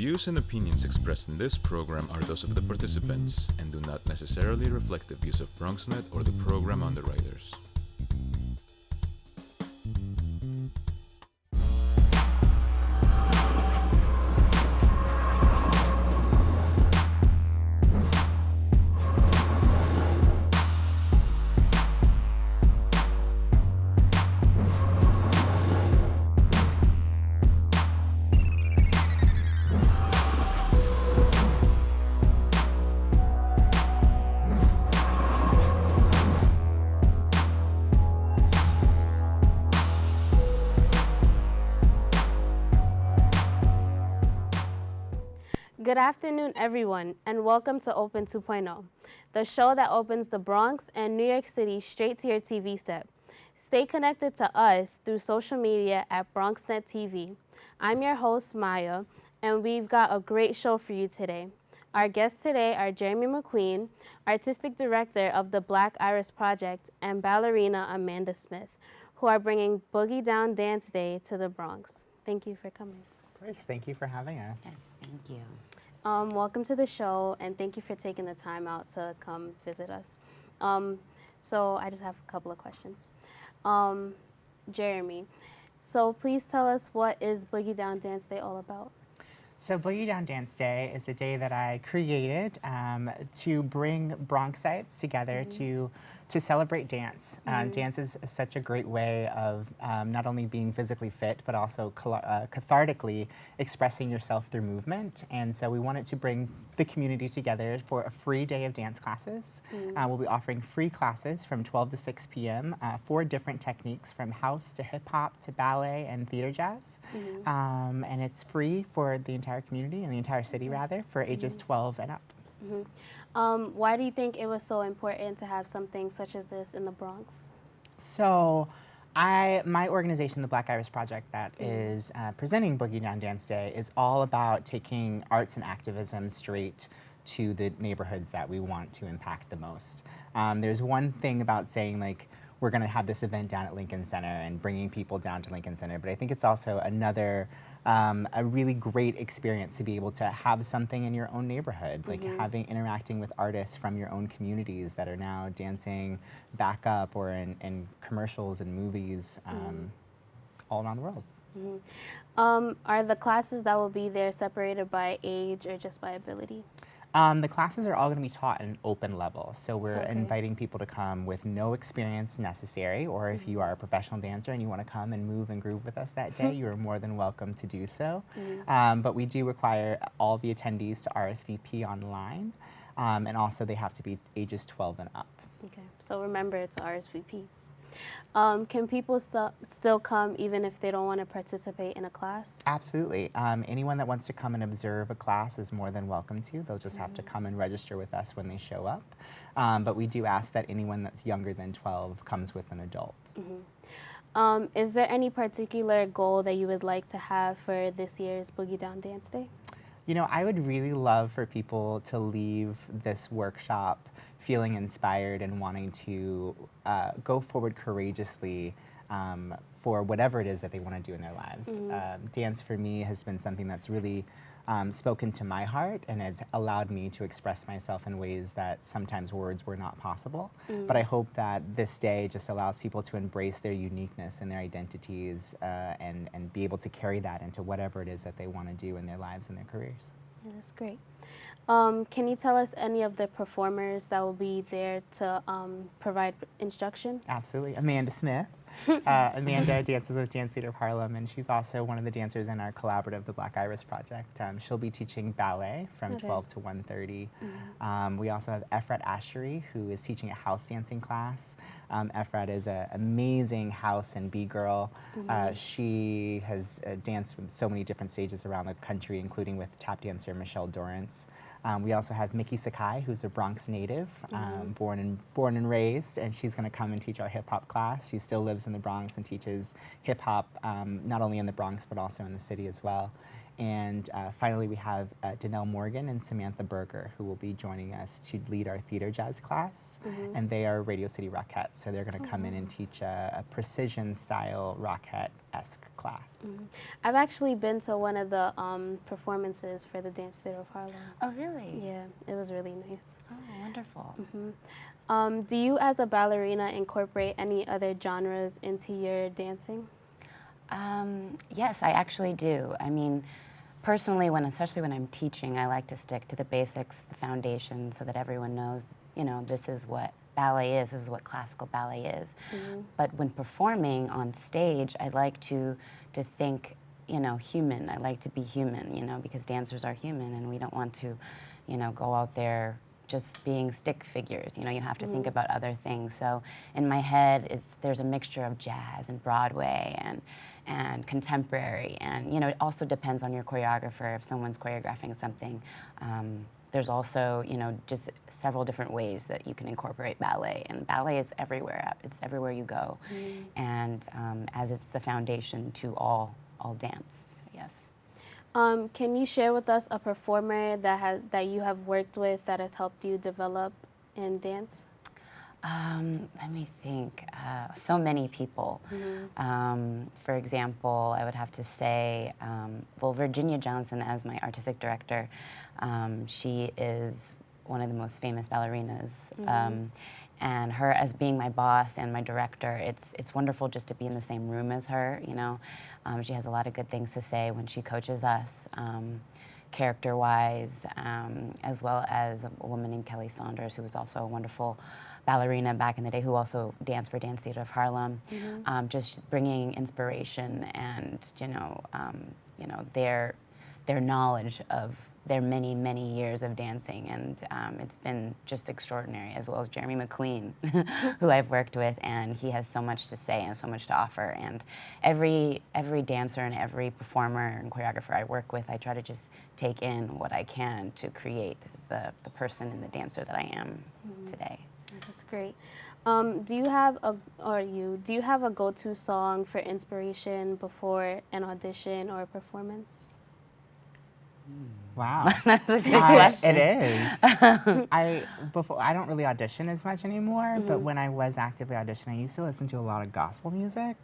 views and opinions expressed in this program are those of the participants and do not necessarily reflect the views of BronxNet or the program underwriters. Good afternoon, everyone, and welcome to Open 2.0, the show that opens the Bronx and New York City straight to your TV set. Stay connected to us through social media at BronxNet TV. I'm your host, Maya, and we've got a great show for you today. Our guests today are Jeremy McQueen, Artistic Director of the Black Iris Project, and ballerina Amanda Smith, who are bringing Boogie Down Dance Day to the Bronx. Thank you for coming. Of course, thank you for having us. Yes, thank you. Welcome to the show, and thank you for taking the time out to come visit us. So I just have a couple of questions. Jeremy, so please tell us, what is Boogie Down Dance Day all about? So Boogie Down Dance Day is a day that I created to bring Bronxites together to celebrate dance. Dance is such a great way of not only being physically fit, but also cathartically expressing yourself through movement. And so we wanted to bring the community together for a free day of dance classes. We'll be offering free classes from 12 to 6 p.m., 4 different techniques from house to hip hop to ballet and theater jazz. And it's free for the entire community and the entire city, rather, for ages 12 and up. Why do you think it was so important to have something such as this in the Bronx? So my organization, the Black Iris Project, that is presenting Boogie Down Dance Day, is all about taking arts and activism straight to the neighborhoods that we want to impact the most. There's one thing about saying, like, we're going to have this event down at Lincoln Center and bringing people down to Lincoln Center, but I think it's also another a really great experience to be able to have something in your own neighborhood, like interacting with artists from your own communities that are now dancing back up or in commercials and movies all around the world. Are the classes that will be there separated by age or just by ability? The classes are all going to be taught at an open level, so we're inviting people to come with no experience necessary, or if you are a professional dancer and you want to come and move and groove with us that day, you are more than welcome to do so. But we do require all the attendees to RSVP online, and also they have to be ages 12 and up. Okay, so remember to RSVP. Can people still come even if they don't want to participate in a class? Absolutely. Anyone that wants to come and observe a class is more than welcome to. They'll just have to come and register with us when they show up. But we do ask that anyone that's younger than 12 comes with an adult. Is there any particular goal that you would like to have for this year's Boogie Down Dance Day? You know, I would really love for people to leave this workshop feeling inspired and wanting to go forward courageously for whatever it is that they want to do in their lives. Dance for me has been something that's really spoken to my heart and has allowed me to express myself in ways that sometimes words were not possible. But I hope that this day just allows people to embrace their uniqueness and their identities and be able to carry that into whatever it is that they want to do in their lives and their careers. Yeah, that's great. Can you tell us any of the performers that will be there to provide instruction? Absolutely. Amanda Smith. Amanda dances with Dance Theater of Harlem, and she's also one of the dancers in our collaborative, the Black Iris Project. She'll be teaching ballet from 12 to 1:30. We also have Efrat Ashery, who is teaching a house dancing class. Efrat is an amazing house and B-girl. She has danced with so many different stages around the country, including with tap dancer Michelle Dorrance. We also have Mickey Sakai, who's a Bronx native, born and raised, and she's going to come and teach our hip hop class. She still lives in the Bronx and teaches hip hop, not only in the Bronx but also in the city as well. And finally, we have Danelle Morgan and Samantha Berger, who will be joining us to lead our theater jazz class. And they are Radio City Rockettes, so they're going to come in and teach a precision-style Rockette-esque class. I've actually been to one of the performances for the Dance Theater of Harlem. Oh, really? Yeah, it was really nice. Oh, wonderful. Do you, as a ballerina, incorporate any other genres into your dancing? Yes, I actually do. I mean, personally, especially when I'm teaching, I like to stick to the basics, the foundation, so that everyone knows, you know, this is what ballet is, this is what classical ballet is. But when performing on stage, I like to think, you know, human. I like to be human, you know, because dancers are human, and we don't want to, you know, go out there just being stick figures. You know, you have to think about other things. So in my head, there's a mixture of jazz and Broadway and contemporary, and you know, it also depends on your choreographer. If someone's choreographing something, there's also, you know, just several different ways that you can incorporate ballet, and ballet is everywhere. It's everywhere you go, and as it's the foundation to all dance. So yes. Can you share with us a performer that you have worked with that has helped you develop in dance? Let me think. So many people. For example, I would have to say, well, Virginia Johnson as my artistic director, she is one of the most famous ballerinas. And her as being my boss and my director, it's wonderful just to be in the same room as her, you know. She has a lot of good things to say when she coaches us, character-wise, as well as a woman named Kelly Saunders, who was also a wonderful ballerina back in the day, who also danced for Dance Theater of Harlem, just bringing inspiration and, you know, their knowledge of their many, many years of dancing, and it's been just extraordinary, as well as Jeremy McQueen, who I've worked with, and he has so much to say and so much to offer. And every dancer and every performer and choreographer I work with, I try to just take in what I can to create the person and the dancer that I am today. That's great. Do you have a go-to song for inspiration before an audition or a performance? Wow. That's a good question. It is. I don't really audition as much anymore, but when I was actively auditioning, I used to listen to a lot of gospel music.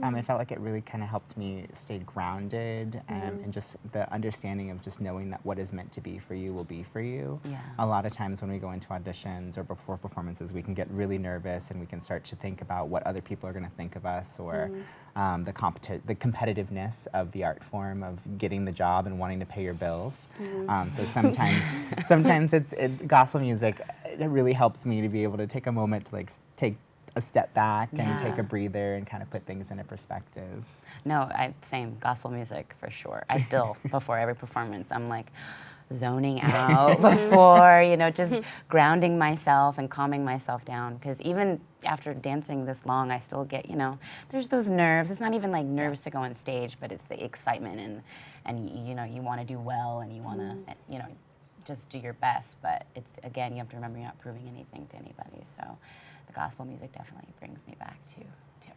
I felt like it really kind of helped me stay grounded, and just the understanding of just knowing that what is meant to be for you will be for you. Yeah. A lot of times when we go into auditions or before performances, we can get really nervous and we can start to think about what other people are going to think of us, or the competitiveness of the art form of getting the job and wanting to pay your bills. So sometimes gospel music. It really helps me to be able to take a moment to take a step back and take a breather and kind of put things into perspective. No, same, gospel music for sure. I still, before every performance, I'm like zoning out before, you know, just grounding myself and calming myself down. Because even after dancing this long, I still get, you know, there's those nerves. It's not even like nerves to go on stage, but it's the excitement and you know, you want to do well and you want to, you know, just do your best. But it's, again, you have to remember you're not proving anything to anybody. So the gospel music definitely brings me back to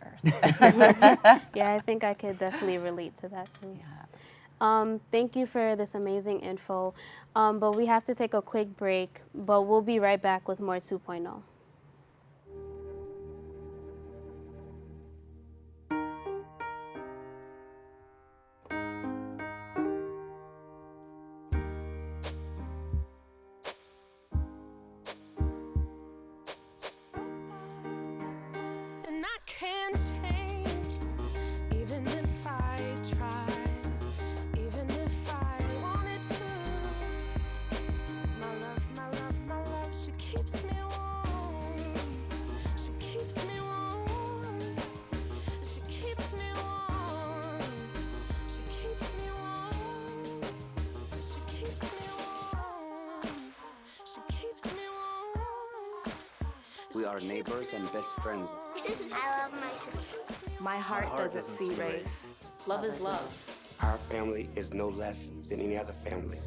earth. Yeah, I think I could definitely relate to that too. Yeah. Thank you for this amazing info, but we have to take a quick break, but we'll be right back with more 2.0. We are neighbors and best friends. I love my sister. My heart doesn't see race. Love is love. Our family is no less than any other family.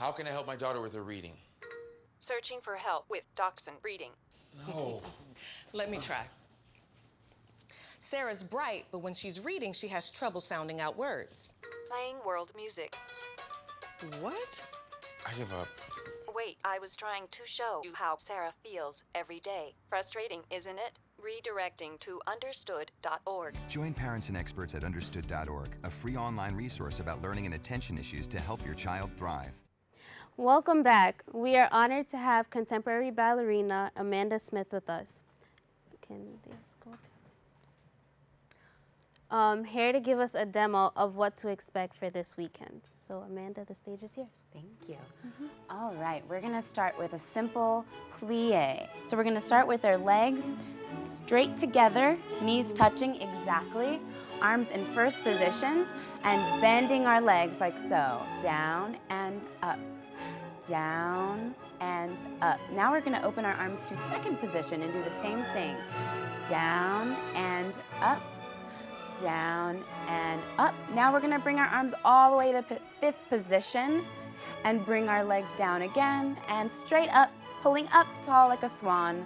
How can I help my daughter with her reading? Searching for help with dachshund breeding. No. Let me try. Sarah's bright, but when she's reading, she has trouble sounding out words. Playing world music. What? I give up. Wait, I was trying to show you how Sarah feels every day. Frustrating, isn't it? Redirecting to understood.org. Join parents and experts at understood.org, a free online resource about learning and attention issues to help your child thrive. Welcome back. We are honored to have contemporary ballerina Amanda Smith with us. Can this go down? Here to give us a demo of what to expect for this weekend. So Amanda, the stage is yours. Thank you. All right, we're gonna start with a simple plie. So we're gonna start with our legs straight together, knees touching exactly, arms in first position, and bending our legs like so, down and up, down and up. Now we're gonna open our arms to second position and do the same thing, down and up, down and up. Now we're gonna bring our arms all the way to fifth position and bring our legs down again and straight up, pulling up tall like a swan,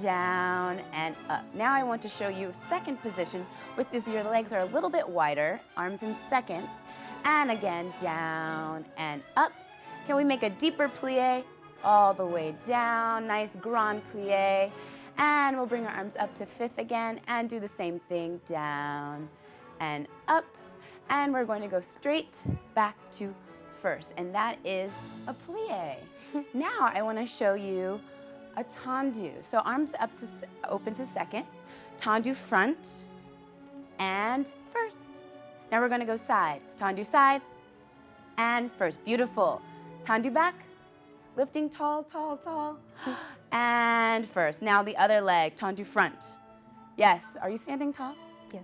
down and up. Now I want to show you second position with this, your legs are a little bit wider, arms in second, and again, down and up. Can we make a deeper plie? All the way down, nice grand plie. And we'll bring our arms up to fifth again and do the same thing, down and up. And we're going to go straight back to first, and that is a plie. Now I want to show you a tendu. So arms up to open to second, tendu front and first. Now we're going to go side, tendu side and first. Beautiful. Tendu back, lifting tall, tall, tall. And first. Now the other leg, tendu front. Yes. Are you standing tall? Yes.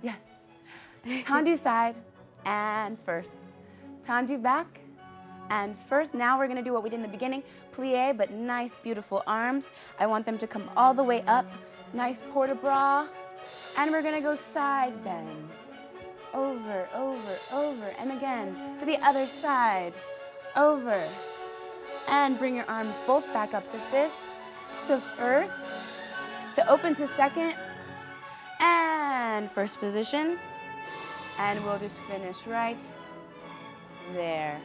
Yes. Tendu side and first. Tendu back and first. Now we're going to do what we did in the beginning, plie, but nice, beautiful arms. I want them to come all the way up. Nice port-de-bras. And we're going to go side bend. Over, over, over. And again, to the other side. Over. And bring your arms both back up to fifth, to first, to open to second, and first position. And we'll just finish right there.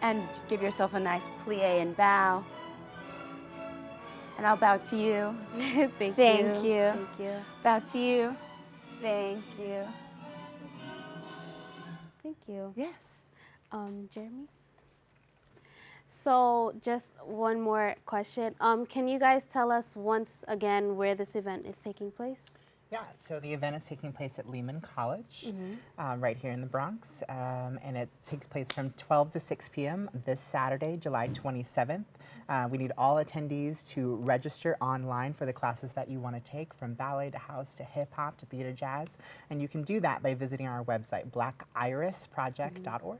And give yourself a nice plie and bow. And I'll bow to you. Thank you. Thank you. Thank you. Bow to you. Thank you. Thank you. Yes. Jeremy? So just one more question. Can you guys tell us once again where this event is taking place? Yeah, so the event is taking place at Lehman College, right here in the Bronx, and it takes place from 12 to 6 p.m. this Saturday, July 27th. We need all attendees to register online for the classes that you want to take, from ballet to house to hip hop to theater jazz, and you can do that by visiting our website, blackirisproject.org.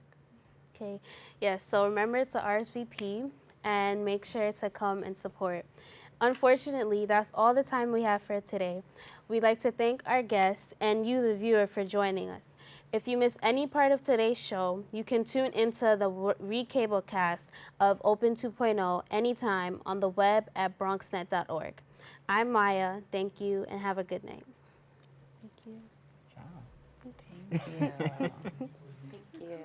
Okay, yes, so remember to RSVP and make sure to come and support. Unfortunately, that's all the time we have for today. We'd like to thank our guests and you, the viewer, for joining us. If you missed any part of today's show, you can tune into the recablecast of Open 2.0 anytime on the web at bronxnet.org. I'm Maya. Thank you and have a good night. Thank you. Ciao. Thank you. Thank you.